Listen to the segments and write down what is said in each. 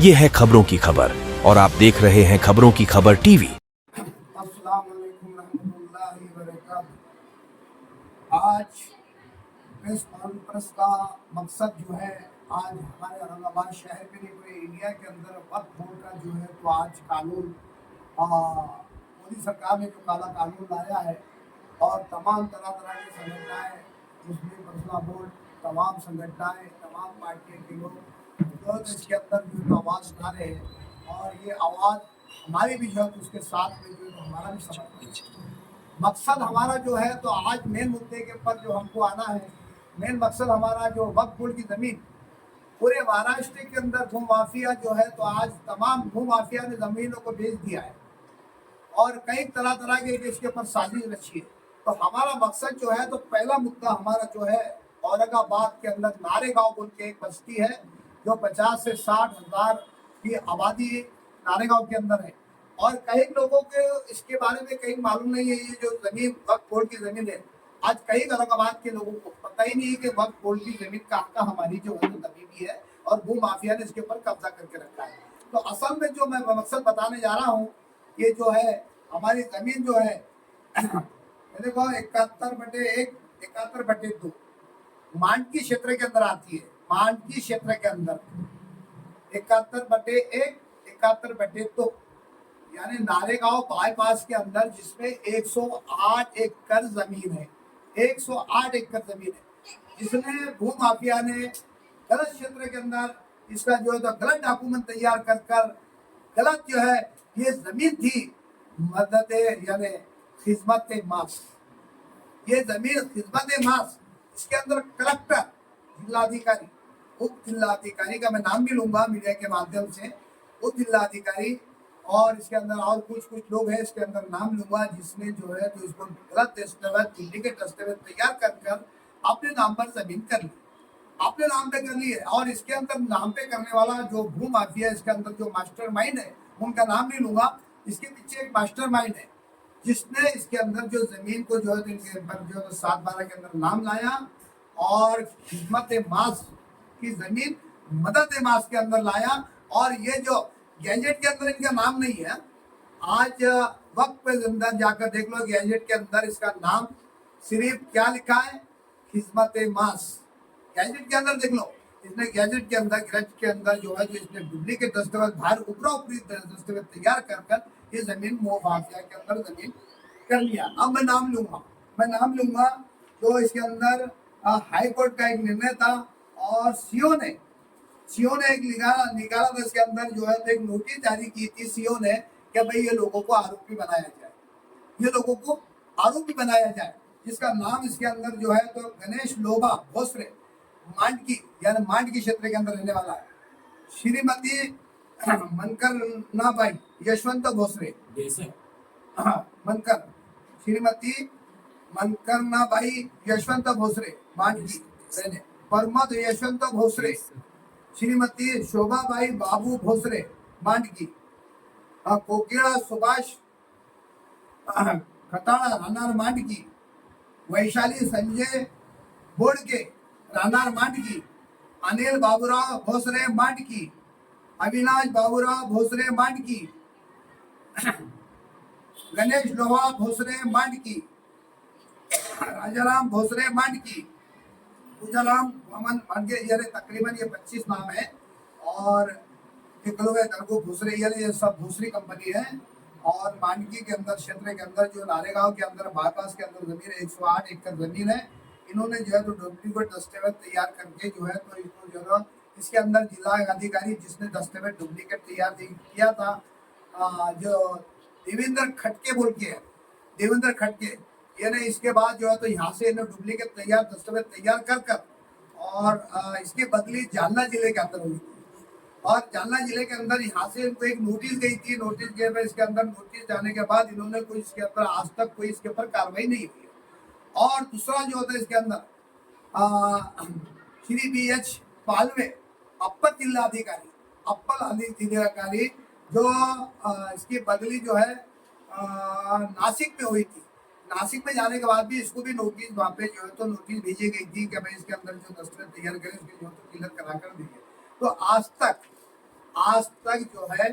ये है खबरों की खबर और आप देख रहे हैं खबरों की खबर टीवी। अस्सलाम वालेकुम रहमतुल्लाहि व बरकातहू। आज प्रेस कॉन्फ्रेंस का मकसद जो है, आज हमारे औरंगाबाद शहर के लिए पूरे इंडिया के अंदर वक्फ बोर्ड का जो है तो आज कानून मोदी सरकार ने जो काला कानून लाया है और तमाम तरह तरह की संगठनाएँ, मुस्लिम मसला बोर्ड, तमाम संगठनाएँ, तमाम पार्टियों के लोग जो इसके अंदर जो आवाज़ उठा रहे हैं और ये आवाज़ हमारी भी जो है उसके साथ में जो है हमारा भी समर्थन है। मकसद हमारा जो है तो आज मेन मुद्दे के ऊपर जो हमको आना है, मेन मकसद हमारा जो वक्फ बोर्ड की ज़मीन पूरे महाराष्ट्र के अंदर भू माफिया जो है तो आज तमाम भू माफिया ने ज़मीनों को बेच दिया है और कई तरह तरह के इसके ऊपर साजिश रची है। तो हमारा मकसद जो है तो पहला मुद्दा हमारा जो है औरंगाबाद के अंदर नारेगांव बोल के एक बस्ती है जो 50 से 60 हज़ार की आबादी नारेगांव के अंदर है और कई लोगों के इसके बारे में कहीं मालूम नहीं है। ये जो जमीन वक्फ बोर्ड की जमीन है, आज कई औरंगाबाद के लोगों को पता ही नहीं है कि वक्फ बोर्ड की जमीन कहाँ हमारी जो है दबी हुई है और भू माफिया ने इसके ऊपर कब्जा करके रखा है। तो असल में जो मैं मकसद बताने जा रहा हूँ, ये जो है हमारी जमीन जो है देखो 71/1, 71/2 मांडकी क्षेत्र के अंदर आती है। मांडकी क्षेत्र के अंदर 71/1, 71/2 यानी नारेगांव बाईपास के अंदर जिसमें 108 एकड़ जमीन है, 108 एकड़ जमीन है, जिसमें भू माफिया ने गलत क्षेत्र के अंदर इसका जो है तो गलत डॉक्यूमेंट तैयार कर गलत जो है ये जमीन थी मदद यानी खिदमत मास, ये जमीन खिदमत मास, इसके अंदर कलेक्टर, जिलाधिकारी, उप जिलाधिकारी का मैं नाम भी लूंगा मीडिया के माध्यम से, उप जिलाधिकारी और इसके अंदर और कुछ लोग हैं, इसके अंदर नाम लूंगा, जिसने जो है तो इसको गलत दस्तावेज, डुप्लीकेट दस्तावेज तैयार कर अपने नाम पर जमीन कर ली, अपने नाम पे कर ली है। और इसके अंदर नाम पे करने वाला जो भू माफिया, इसके अंदर जो मास्टरमाइंड है, उनका नाम नहीं लूंगा, इसके पीछे एक मास्टरमाइंड है जिसने इसके अंदर जो जमीन को जो है इनके ऊपर जो 7/12 के अंदर नाम लाया और खिदमत मास की जमीन मदद मास के अंदर लाया। और ये जो गैजेट के अंदर इनका नाम नहीं है, आज वक्त पे अंदर जाकर देख लो गैजेट के अंदर इसका नाम सिर्फ क्या लिखा है, खिदमत मास। गैजेट के अंदर देख लो, इसने गैजेट के अंदर जो है जो इसने डुप्लीकेट दस्तावेज बाहर ऊपरी दस्तावेज तैयार कर ये जमीन माफिया के अंदर जमीन कर लिया। अब मैं नाम लूंगा तो इसके अंदर हाई कोर्ट का एक निर्णय था और सीओ ने एक निकाला था, इसके अंदर जो है एक नोटिस जारी की थी सीओ ने कि भाई ये लोगों को आरोपी बनाया जाए, जिसका नाम इसके अंदर जो है तो गणेश लोबा भोसले, मांडकी यानी मांडकी क्षेत्र के अंदर रहने वाला है, श्रीमती मनकरनाबाई यशवंत भोसले, श्रीमती मनकरनाबाई यशवंत भोसले मांडकी रहने, प्रमोद यशवंत भोसले, श्रीमती शोभाबाई बाबू भोसले मांडकी, कोकिला सुभाष खटाड़ा राहणार मांडकी, वैशाली संजय बोडके राहणार मांडकी, अनिल बाबूराव भोसले मांडकी, अविनाश बाबूराव भोसले मांडकी, गणेश लोहा भोसले मांडकी, राजाराम भोसले मांडकी, पूजाराम वामन मांडके, ये तकरीबन ये 25 नाम है और दरगो भोसले, ये सब भोसरी कंपनी है। और मांडकी के अंदर क्षेत्र के अंदर जो नारेगांव के अंदर बाईपास के अंदर जमीन 108 एकड़ जमीन है, इन्होंने जो है तो डुप्लीकेट दस्तावेज तैयार करके जो है तो इसको जो है इसके अंदर जिला अधिकारी जिसने दस्तावेज डुप्लीकेट तैयार किया था जो देवेंद्र खटके यानी इसके बाद जो है तो यहाँ से इन्हें डुप्लीकेट दस्तावेज तैयार कर और इसकी बदली जालना जिले के अंदर हुई थी और जालना जिले के अंदर यहाँ से इनको एक नोटिस गई थी। नोटिस गए पर इसके अंदर नोटिस जाने के बाद इन्होंने कोई इसके ऊपर आज तक कोई इसके ऊपर कार्रवाई नहीं हुई। और दूसरा जो होता है इसके अंदर श्री BH पालवे अपर जिलाधिकारी जो इसकी बदली जो है नासिक में हुई थी। नासिक में जाने के बाद भी इसको भी नोटिस वहाँ पे जो है तो नोटिस भेजी गई थी कि भाई इसके अंदर जो दस्तावेज तैयार करें उसकी जो तो क्लियर करा कर दीजिए। तो आज तक आज तक जो है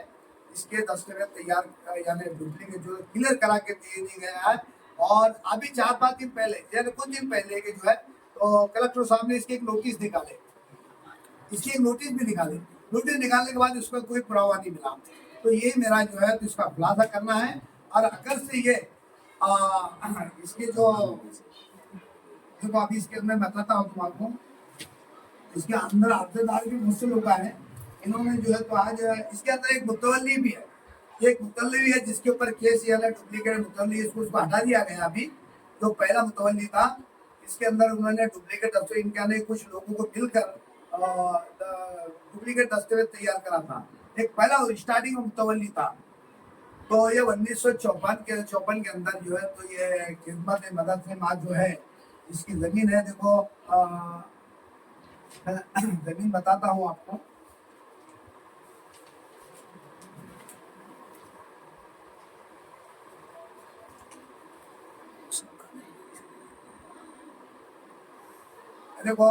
इसके दस्तावेज तैयार यानी डुप्लीकेट जो क्लियर करा के दे दिया गया है। और अभी 4-5 दिन पहले यानी कुछ दिन पहले के जो है तो कलेक्टर साहब ने इसकी एक नोटिस निकाले, इसकी एक नोटिस भी निकाले। नोटिस निकालने के बाद इसका कोई पुरावा नहीं मिला। तो ये मेरा जो है तो इसका खुलासा करना है। और अगर से ये इसके जो देखो अभी इसके अंदर बताता हूँ तुम आपको, इसके अंदर अब्देदार भी मुझसे लोग हैं, इन्होंने जो है तो आज इसके अंदर एक मुतवल्ली भी है, एक मुतवल्ली भी है जिसके ऊपर केस ये है डुप्लीकेट मुतवल्ली, इसको उसको हटा दिया गया। अभी जो पहला मुतवल्ली था इसके अंदर उन्होंने डुप्लीकेट दस्तावेज इनके कुछ लोगों को मिलकर डुप्लीकेट दस्तावेज तैयार करा था। एक पहला स्टार्टिंग में मुतवल्ली था। तो ये 1954 के अंदर जो है तो ये खिदमत मदद से माँ जो है इसकी जमीन है। देखो जमीन बताता हूँ आपको। देखो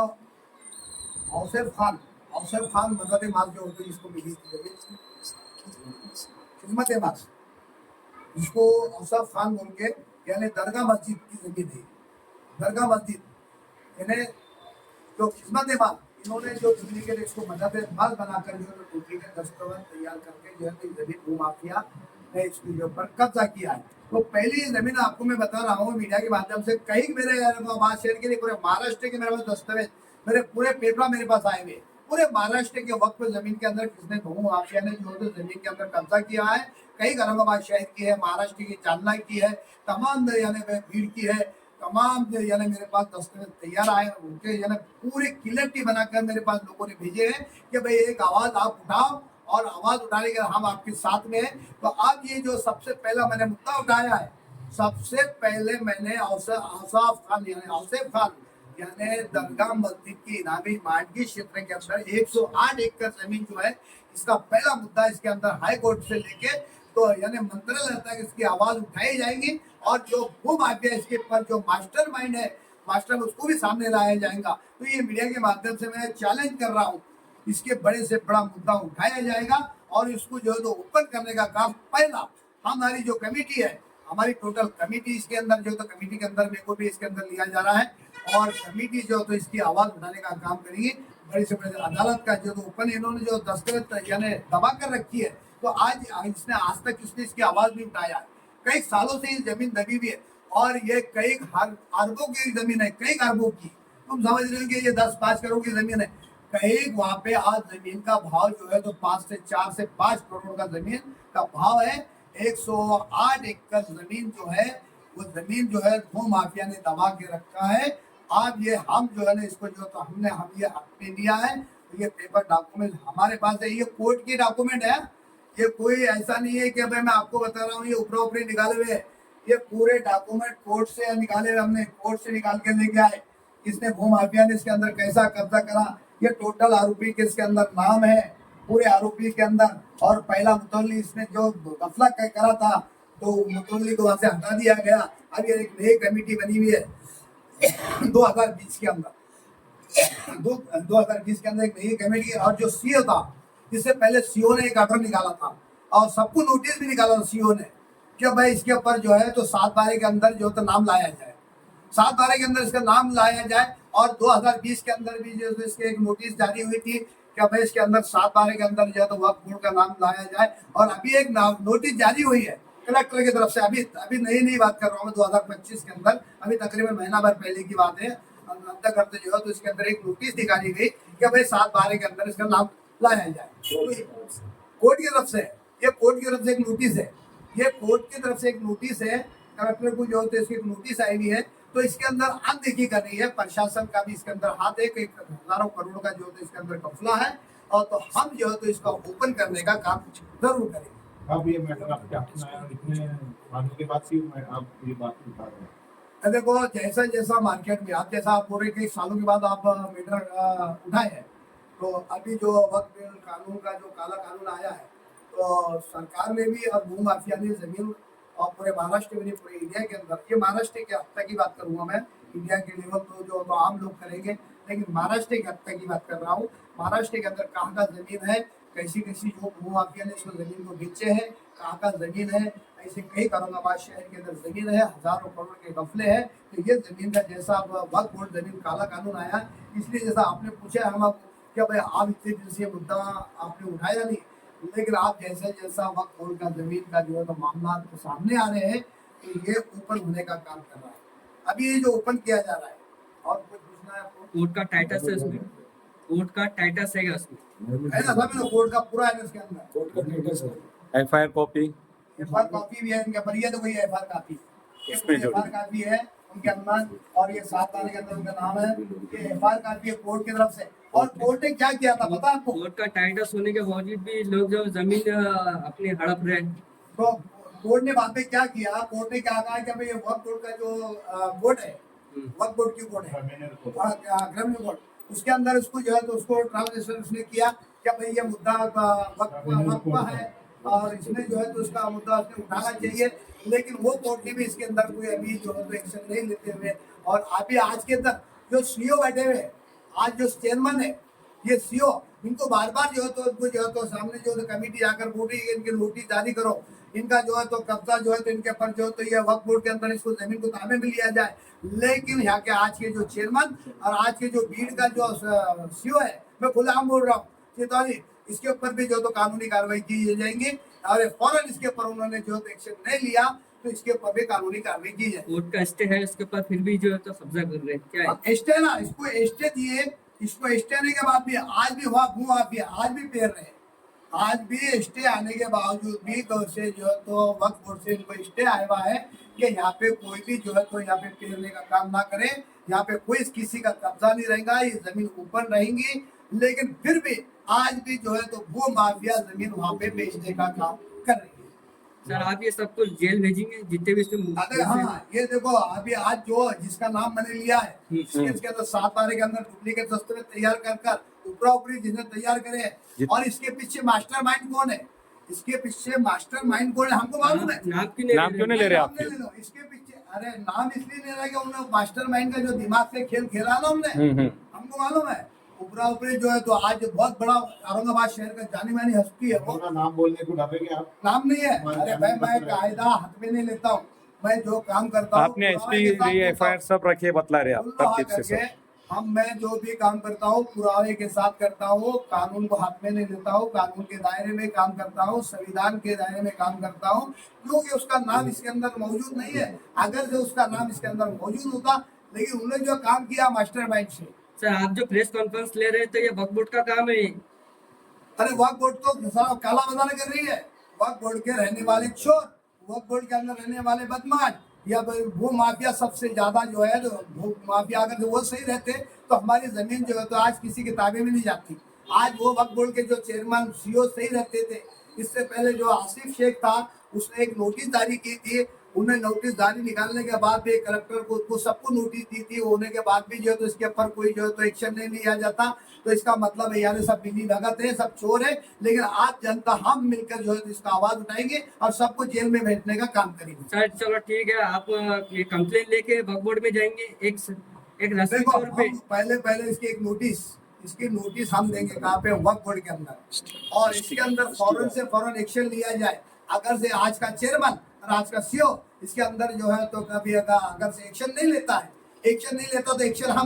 औसेफ खान मदद माल जो होती है इसको मिली थी जमीन, खिदमत माल, इसको औसेफ खान बोल के यानी दरगाह मस्जिद की जमीन है। दरगाह मस्जिद यानी जो खिदमत माल, इन्होंने जो डुप्लीकेट इसको मदद माल बनाकर जो डुप्लीकेट दस्तावेज तैयार करके जो है तो जमीन भूमाफिया ने इसके ऊपर कब्जा किया है। तो पहली जमीन आपको मैं बता रहा हूँ मीडिया के माध्यम से, कई मेरे आवाज शेयर के लिए पूरे महाराष्ट्र के मेरे पास दस्तावेज, मेरे पूरे पेपर मेरे पास आए हुए, पूरे महाराष्ट्र के वक्त जमीन के अंदर किसने भूमाफिया ने जो है जमीन के अंदर कब्जा किया है। कई औरंगाबाद शहर की है, महाराष्ट्र की जालना की है, तमाम यानी भीड़ की है, तमाम यानी मेरे पास दस्तावेज तैयार आए उनके यानी पूरे क्लियरिटी बनाकर मेरे पास लोगों ने भेजे हैं कि भाई एक आवाज आप उठाओ, और आवाज उठाने के हम आपके साथ में हैं। तो अब ये जो सबसे पहला मैंने मुद्दा उठाया है, सबसे पहले मैंने औसेफ खान यानी दरगाह मस्जिद की इनामी मांडगी क्षेत्र के अंदर 108 एकड़ जमीन जो है इसका पहला मुद्दा इसके अंदर हाई कोर्ट से लेके तो यानी मंत्रालय तक इसकी आवाज उठाई जाएगी। और जो भूमाफिया इसके पर जो मास्टरमाइंड है, मास्टर उसको भी सामने लाया जाएगा। तो ये मीडिया के माध्यम से मैं चैलेंज कर रहा हूँ, इसके बड़े से बड़ा मुद्दा उठाया जाएगा और इसको जो है तो ओपन करने का काम पहला हमारी जो कमेटी है, हमारी टोटल कमेटी इसके अंदर जो तो कमेटी के अंदर मेरे को भी इसके अंदर लिया जा रहा है और कमेटी जो तो इसकी आवाज उठाने का काम करेगी। बड़ी से बड़ी अदालत का जो तो ओपन इन्होंने जो दस्तावेज यानी दबा कर रखी है, तो आज इसने आज तक इसने इसकी आवाज नहीं उठाया है। कई सालों से ये जमीन दबी हुई है और ये कई अरबों की जमीन है, कई अरबों की। तुम समझ रहे हो कि ये 10-5 करोड़ की जमीन है। कहीं वहां पे आज जमीन का भाव जो है तो 4 से 5 करोड़ का जमीन का भाव है। 108 एकड़ जमीन जो है वो जमीन जो है भूमाफिया ने दबा के रखा है। अब ये हम जो है ना इसको जो तो हम ये अपने लिया है। तो ये पेपर डॉक्यूमेंट हमारे पास है, ये कोर्ट की डॉक्यूमेंट है। ये कोई ऐसा नहीं है कि भाई मैं आपको बता रहा हूँ ये ऊपर ऊपरी निकाले हुए, ये पूरे डॉक्यूमेंट कोर्ट से निकाले हुए, हमने कोर्ट से निकाल के लेके आए। इसने भूमाफिया ने इसके अंदर कैसा कब्जा करा, ये टोटल आरोपी के इसके अंदर नाम है पूरे आरोपी के अंदर। और पहला मुतवल्ली इसने जो गफला करा था तो मुतवल्ली को वहां से हटा दिया गया। अब ये एक नई कमेटी बनी हुई है 2020 के अंदर, 2020 के अंदर एक नई कमेटी। और जो सीओ था, इससे पहले सीओ ने एक ऑर्डर निकाला था और सबको नोटिस भी निकाला था सीओ ने कि भाई इसके ऊपर जो है तो 7/12 के अंदर जो तो नाम लाया जाए, 7/12 के अंदर इसका नाम लाया जाए। और 2020 के अंदर भी जो इसके एक नोटिस जारी हुई थी कि भाई इसके अंदर 7/12 के अंदर जो है तो वक्फ बोर्ड का नाम लाया जाए। और अभी एक नोटिस जारी हुई है कलेक्टर की तरफ से, अभी नई बात कर रहा हूँ मैं 2025 के अंदर, अभी तकरीबन महीना भर पहले की बात है। अंदर करते जो है तो इसके अंदर एक नोटिस निकाली गई कि भाई 7/12 के अंदर इसका नाम लाया जाए। तो कोर्ट की तरफ से, ये कोर्ट की तरफ से एक नोटिस है, ये कोर्ट की तरफ से एक नोटिस है। कलेक्टर को जो है तो इसकी एक नोटिस आई हुई है। तो इसके अंदर अनदेखी कर रही है, प्रशासन का भी इसके अंदर हाथ है। हजारों करोड़ का जो है इसके अंदर कफला है और तो हम जो है तो इसका ओपन करने का काम जरूर करेंगे। अब ये मैटर आप क्या इतने मानने के बाद ही आप ये बात बता रहे हैं। देखो जैसा जैसा मार्केट में आप जैसा आप पूरे कई सालों के बाद आप मीटर उठाए हैं, तो अभी जो वक्त कानून का जो काला कानून आया है तो सरकार ने भी और भूमाफिया ने जमीन और पूरे महाराष्ट्र में नहीं पूरे इंडिया के अंदर, ये महाराष्ट्र के हत्या की बात करूंगा मैं, इंडिया के लेवल तो जो तो आम लोग करेंगे, लेकिन महाराष्ट्र के हत्या की बात कर रहा हूँ। महाराष्ट्र के अंदर कहाँ का जमीन है, कैसी कैसी जो भूमाफिया ने इसको जमीन को बेचे हैं, कहाँ जमीन है, ऐसे कई औरंगाबाद शहर के अंदर जमीन है, हजारों करोड़ के गफले हैं। तो ये जमीन का जैसा वक्फ बोर्ड जमीन काला कानून आया, इसलिए जैसा आपने पूछा हम आपको क्या भाई आप इतने दिन से मुद्दा आपने उठाया नहीं, लेकिन आप जैसे जैसा वक्फ बोर्ड का जमीन का जो है तो मामला तो सामने आ रहे हैं, तो ये ओपन होने का काम कर रहा है। अभी ये जो ओपन किया जा रहा है, और कुछ पूछना है आपको? कोर्ट का टाइटस है उसमें, कोर्ट का टाइटस है उसमें, है ना सब कोर्ट का पूरा है इसके अंदर, FIR कॉपी एफआर कॉपी भी है इनके पर, ये तो कोई एफआर कॉपी इसमें जो एफआर कॉपी है उनके अंदर, और ये 7 तारीख के अंदर उनका नाम है, ये एफआर कॉपी है कोर्ट की तरफ से। और कोर्ट ने क्या किया था पता आपको? कोर्ट का टाइटस होने के बावजूद भी लोग जो जमीन अपनी हड़प रहे हैं। तो कोर्ट ने बाद में क्या किया, कोर्ट ने क्या कहा कि भाई ये वक्फ बोर्ड का जो बोर्ड है, वक्फ बोर्ड की बोर्ड है, ग्रामीण बोर्ड, उसके अंदर उसको जो है तो उसको ट्रांसलेशन उसने किया कि भाई ये मुद्दा वक्फ का है और इसमें जो है तो उसका मुद्दा उसने उठाना चाहिए, लेकिन वो कोर्ट ने भी इसके अंदर कोई अभी जो है तो एक्शन नहीं लेते हुए, और अभी आज के अंदर जो सीओ बैठे हुए, आज जो चेयरमैन है ये सीओ, इनको बार बार जो है तो उनको जो है तो सामने जो है तो कमेटी आकर बोल रही है इनके नोटिस जारी करो, इनका जो है तो कब्जा जो है तो इनके पर जो है तो ये वक्फ बोर्ड के अंदर इसको जमीन को ताबे में लिया जाए। लेकिन यहाँ के आज के जो चेयरमैन और आज के जो बीड का जो सीओ है, मैं खुलेआम बोल रहा हूँ चेतावनी, इसके ऊपर भी जो तो कानूनी कार्रवाई की जाएंगी, और फौरन इसके ऊपर उन्होंने जो तो एक्शन नहीं लिया तो इसके ऊपर भी कानूनी कार्रवाई की जाए। कोर्ट का स्टे है उसके ऊपर, फिर भी जो है तो कब्जा कर रहे हैं, क्या है? स्टे ना, इसको स्टे दिए, इसको स्टे आने के बाद भी आज भी वहाँ भूमाफिया आज भी पेर रहे हैं, आज भी स्टे आने के बावजूद भी गौर से जो है तो वक्फ बोर्ड से इनको स्टे आया हुआ है कि यहाँ पे कोई भी जो है तो यहाँ पे पेरने का काम ना करे, यहाँ पे कोई किसी का कब्जा नहीं रहेगा, ये जमीन ओपन रहेंगी, लेकिन फिर भी आज भी जो है तो भूमाफिया जमीन वहाँ पे बेचने का काम कर रही है। सर आप ये सब कुछ जेल भेजेंगे जितने भी इसमें अरे हाँ, ये देखो अभी आज जो जिसका नाम मैंने लिया है इसके अंदर 7 तारीख के अंदर डुप्लीकेट दस्तावेज तैयार कर ऊपरा ऊपरी जिसने तैयार करे हैं, और इसके पीछे मास्टरमाइंड कौन है, इसके पीछे मास्टरमाइंड कौन है हमको मालूम है। नाम क्यों नहीं ले रहे आप? ले लो इसके पीछे, अरे नाम इसलिए ले रहा है कि उन्होंने मास्टरमाइंड का जो दिमाग से खेल खेला ना उनने, हमको मालूम है। ऊपरा ऊपरी जो है तो आज बहुत बड़ा औरंगाबाद शहर का जानी मानी हस्ती है वो, अपना नाम बोलने को डरेंगे आप? नाम नहीं है, अरे भाई मैं कायदा हाथ में नहीं लेता हूँ, मैं जो काम करता हूँ आपने SP ये FIR सब रखे बतला रहे आप तरतीब से सब। मैं जो भी काम करता हूँ पुरावे के साथ करता हूँ, कानून को हाथ में नहीं लेता हूँ, कानून के दायरे में काम करता हूँ, संविधान के दायरे में काम करता हूँ, क्योंकि उसका नाम इसके अंदर मौजूद नहीं है। अगर जो उसका नाम इसके अंदर मौजूद होता, लेकिन उन्होंने जो काम किया मास्टरमाइंड से। सर आप जो प्रेस कॉन्फ्रेंस ले रहे थे ये वक्फ बोर्ड का काम है? अरे वक्फ बोर्ड तो साहब काला बाजारी कर रही है, वक्फ बोर्ड के रहने वाले चोर, वक्फ बोर्ड के अंदर रहने वाले बदमाश, या भू माफिया सबसे ज्यादा जो है, जो भू माफिया अगर वो सही रहते तो हमारी जमीन जो है तो आज किसी के ताबे में नहीं जाती। आज वो वक्फ बोर्ड के जो चेयरमैन सीओ सही रहते थे, इससे पहले जो आसिफ शेख था उसने एक नोटिस जारी की थी, उन्हें नोटिस जारी निकालने के बाद भी कलेक्टर को सबको नोटिस दी थी, होने के बाद भी जो है तो इसके ऊपर कोई जो है तो एक्शन नहीं लिया जाता, तो इसका मतलब है यार सब बिल्ली भगत है, सब चोर है। लेकिन आज जनता हम मिलकर जो है तो इसका आवाज उठाएंगे और सबको जेल में भेजने का काम करेंगे। सर चलो ठीक है, आप ये कंप्लेन लेके वक्फ बोर्ड में जाएंगे, एक रस्मी देखो तौर पे। पहले इसकी नोटिस हम देंगे कहाँ पे, वक्फ बोर्ड के अंदर, और इसके अंदर फौरन से फौरन एक्शन लिया जाए। अगर से आज का चेयरमैन और आज का सीओ इसके अंदर जो है तो कभी अगर से एक्शन नहीं लेता तो एक्शन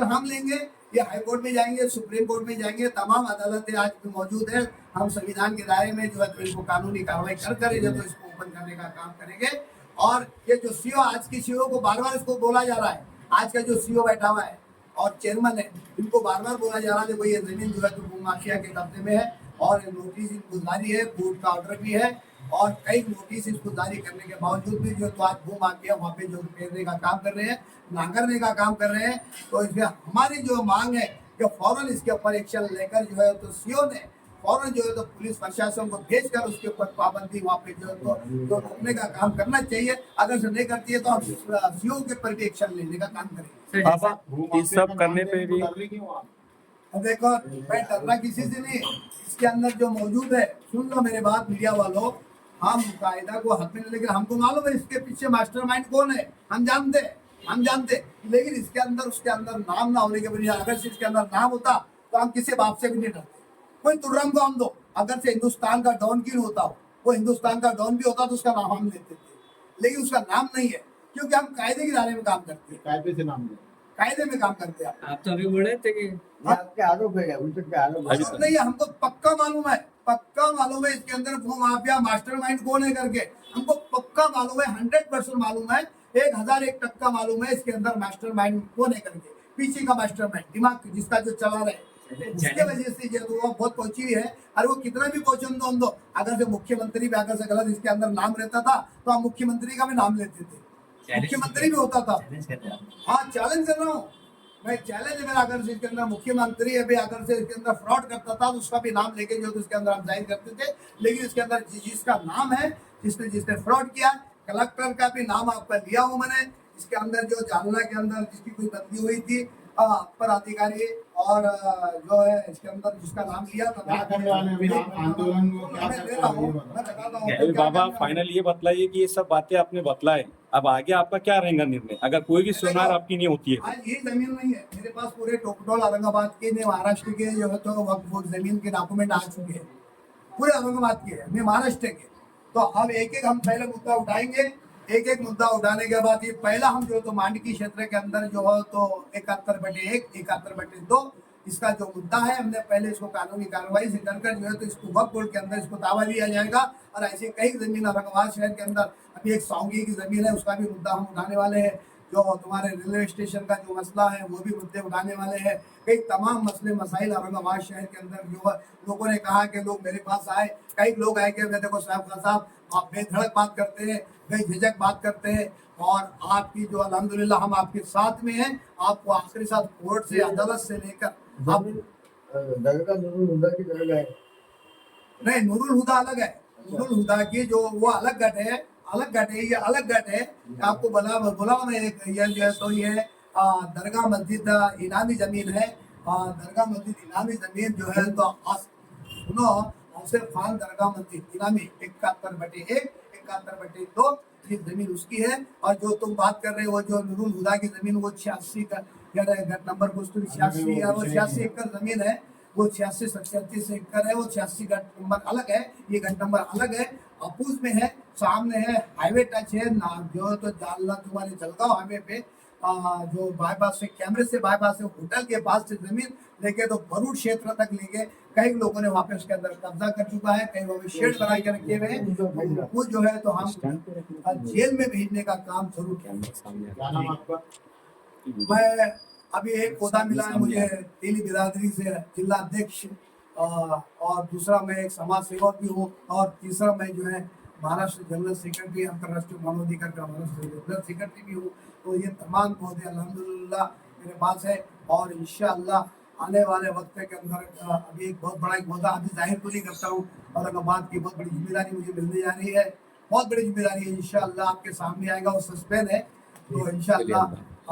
हम लेंगे, ये हाई कोर्ट में जाएंगे, सुप्रीम कोर्ट में जाएंगे, तमाम अदालतें आज भी मौजूद है, हम संविधान के दायरे में जो है तो इनको कानूनी कार्रवाई कर जो तो इसको ओपन करने का काम करेंगे। और ये जो सीओ आज की सीओ को बार बार इसको बोला जा रहा है, आज का जो सीओ बैठा हुआ है और चेयरमैन है, इनको बार बार बोला जा रहा है कि ये जमीन जो है तो भूमाफिया के कब्जे में है, और नोटिस इनको जारी है, कोर्ट का ऑर्डर भी है, और कई नोटिस इसको जारी करने के बावजूद भी जो तो आज भूमाफिया वहाँ पे जो फेरने का काम कर रहे हैं, नांगरने का काम कर रहे हैं। तो इसमें हमारी जो मांग है कि फौरन इसके ऊपर एक्शन लेकर जो है तो सीओ ने फौरन जो है तो पुलिस प्रशासन को भेजकर उसके ऊपर पाबंदी वहाँ पे जो है तो रोकने का काम करना चाहिए। अगर से नहीं करती है तो हम सीओ के ऊपर भी एक्शन लेने का काम करेंगे। सर आप इस सब करने पे भी देखो मैं डरना किसी से नहीं, इसके अंदर जो मौजूद है, सुन लो मेरे बात मीडिया वालों, हम कायदा को हाथ में नहीं, लेकिन हमको मालूम है इसके पीछे मास्टरमाइंड कौन है, हम जानते, लेकिन इसके अंदर उसके अंदर नाम ना होने के वजह, अगर से इसके अंदर नाम होता तो हम किसी बाप से भी नहीं डरते। कोई तुर्रम को हम दो, अगर से हिंदुस्तान का डॉन क्यों होता हो, वो हिंदुस्तान का डॉन भी होता तो उसका नाम हम लेते थे, लेकिन उसका नाम नहीं है, क्योंकि हम कायदे के दायरे में काम करते हैं, कायदे से नाम दे। कायदे में काम करते हैं। आप तो अभी बोल रहे थे कि ये आपके आरोप है, उन पे आरोप है। नहीं है, हमको पक्का मालूम है, पक्का मालूम है इसके अंदर भू माफिया मास्टरमाइंड कौन है करके, हमको पक्का मालूम है, 100% मालूम है, 1001% मालूम है इसके अंदर मास्टरमाइंड कौन है करके, पीछे का मास्टरमाइंड, दिमाग जिसका जो चला रहे, उसके वजह से जो वो बहुत पहुंची हुई है। और वो कितना भी पहुंचन दो हम दो, अगर से मुख्यमंत्री भी अगर से गलत इसके अंदर नाम रहता था तो हम मुख्यमंत्री का भी नाम लेते थे, मुख्यमंत्री भी होता था। हाँ, चैलेंज कर रहा हूँ मैं, चैलेंज है मेरा, अगर से इसके अंदर मुख्यमंत्री अभी अगर से इसके अंदर फ्रॉड करता था तो उसका भी नाम लेके जो इसके अंदर हम जाहिर करते थे, लेकिन इसके अंदर जिसका नाम है, जिसने फ्रॉड किया, कलेक्टर का भी नाम आपका लिया हूँ मैंने, इसके अंदर जो जालना के अंदर जिसकी कोई बदली हुई थी अपर अधिकारी, और जो है इसके अंदर जिसका नाम लिया था, क्या करने वाले हैं अभी आप आंदोलन में, क्या मैं करने देता वाले हूँ, हैं? मैं बताता हूँ अभी क्या बाबा करने वाले हैं। फाइनल ये बतलाइए कि ये सब बातें आपने बतलाए, अब आगे आपका क्या रहेगा निर्णय अगर कोई भी सुनार आपकी नहीं होती है? आज ये जमीन नहीं है मेरे पास, पूरे टोकटोल औरंगाबाद के ने महाराष्ट्र के जो है तो वक्फ जमीन के डॉक्यूमेंट आ चुके हैं, पूरे औरंगाबाद के हैं, मैं महाराष्ट्र के। तो अब एक एक हम पहले मुद्दा उठाएंगे, एक एक मुद्दा उठाने के बाद ये पहला हम जो तो मांडकी क्षेत्र के अंदर जो है तो 71/1, 71/2 इसका जो मुद्दा है, हमने पहले इसको कानूनी कार्रवाई से कर जो है तो इसको वक्फ बोर्ड के अंदर इसको दावा दिया जाएगा। और ऐसे कई जमीन औरंगाबाद शहर के अंदर, अभी एक सौंगी की जमीन है, उसका भी मुद्दा हम उठाने वाले हैं। जो तुम्हारे रेलवे स्टेशन का जो मसला है वो भी मुद्दे उठाने वाले हैं। कई तमाम मसले मसाइल औरंगाबाद शहर के अंदर जो है, लोगों ने कहा कि लोग मेरे पास आए, कई लोग आए कि देखो साहब आप बेधड़क बात करते हैं, बेझिझक बात करते हैं, और आपकी जो अल्हम्दुलिल्लाह हम आपके साथ में हैं, आपको आखिरी साथ कोर्ट से अदालत से लेकर आप दरगाह नूरुल हुदा की दरगाह है। नहीं, नूरुल हुदा अलग है, नूरुल हुदा की जो वो अलग गट है, ये अलग गट है। आपको बोला मैं ये जो है तो ये दरगाह मस्जिद इनामी जमीन है, दरगाह मस्जिद इनामी जमीन जो है तो सुनो, हमसे खान दरगाह मस्जिद इनामी 71/1, 71/2 ये जमीन उसकी है। और जो तुम बात कर रहे हो जो नूरुल हुदा की जमीन, वो 86 का गट नंबर कुछ 86 है, वो 86 एकड़ जमीन है, वो 86-37 एकड़ है, वो 86 गट नंबर अलग है, ये गट नंबर अलग है, अपूज में है, सामने है, हाईवे टच है ना, जो तो जालना तुम्हारे जलगांव हाईवे पे जो बाईपास से, कैमरे से बाईपास से होटल के पास से जमीन लेके तो भरूच क्षेत्र तक लेके कई लोगों ने वहाँ पे उसके अंदर कब्जा कर चुका है, कई लोग शेड बना के रखे हुए हैं, तो वो जो है तो हम जेल में भेजने का काम जरूर किया। क्या नाम आपका? मैं अभी एक पौधा मिला है मुझे तेली बिरादरी से, जिला अध्यक्ष, और दूसरा मैं एक समाज सेवक भी हूँ, और तीसरा मैं जो है महाराष्ट्र जनरल सेक्रेटरी, अंतर्राष्ट्रीय मानवाधिकार का महाराष्ट्र जनरल सेक्रेटरी भी हूँ। तो ये तमाम पौधे अल्हम्दुलिल्लाह मेरे पास है, और इंशाअल्लाह आने वाले वक्त के अंदर अभी एक बहुत बड़ा एक पौधा अभी जाहिर तो नहीं करता हूँ, औरंगाबाद की बहुत बड़ी जिम्मेदारी मुझे मिलने जा रही है, बहुत बड़ी जिम्मेदारी है, इंशाअल्लाह आपके सामने आएगा, वो सस्पेंस है। तो इंशाअल्लाह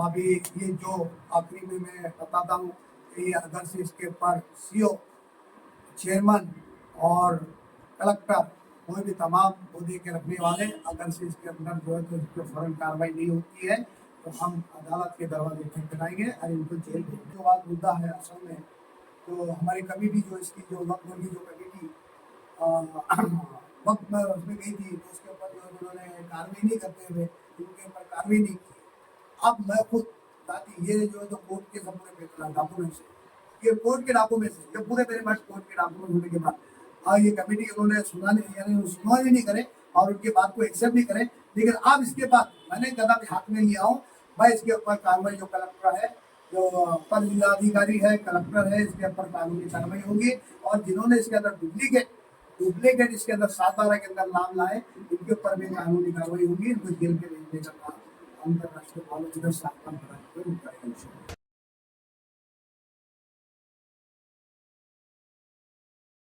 अभी ये जो आखिरी में मैं बताता हूँ, ये अगर से इसके ऊपर सीओ, चेयरमैन और कलेक्टर कोई भी तमाम पौधे के रखने वाले अगर से इसके अंदर जो है तो इस पर फौरन कार्रवाई नहीं होती है तो हम अदालत के दरवाजे खटखटाएंगे और इनको जेल भेजने के बाद मुद्दा है असल में। तो हमारी कमिटी जो इसकी जो वक्त की जो कमिटी वक्त में उसमें गई थी, तो उसके ऊपर जो उन्होंने कार्रवाई नहीं करते हुए उनके ऊपर कार्रवाई नहीं की। अब मैं खुद ताकि ये जो है तो कोर्ट के सब पूरे डॉक्यूमेंट्स है, ये कोर्ट के डॉक्यूमेंट्स है, ये पूरे मेरे पास कोर्ट के डॉक्यूमेंट होने के बाद ये कमेटी उन्होंने सुनवाई नहीं करे और उनकी बात को एक्सेप्ट नहीं करे, लेकिन अब इसके बाद मैंने कदम हाथ में लिया हूँ, मैं इसके ऊपर कार्रवाई, जो कलेक्टर है, जो अपर जिलाधिकारी है, कलेक्टर है, इसके ऊपर कानूनी कार्रवाई होगी। और जिन्होंने इसके अंदर डुप्लीकेट इसके अंदर 7/12 के अंदर नाम लाए, इनके ऊपर भी कानूनी कार्रवाई होगी, इनको जेल में भेजने का काम अंतर्राष्ट्रीय मानवाधिकार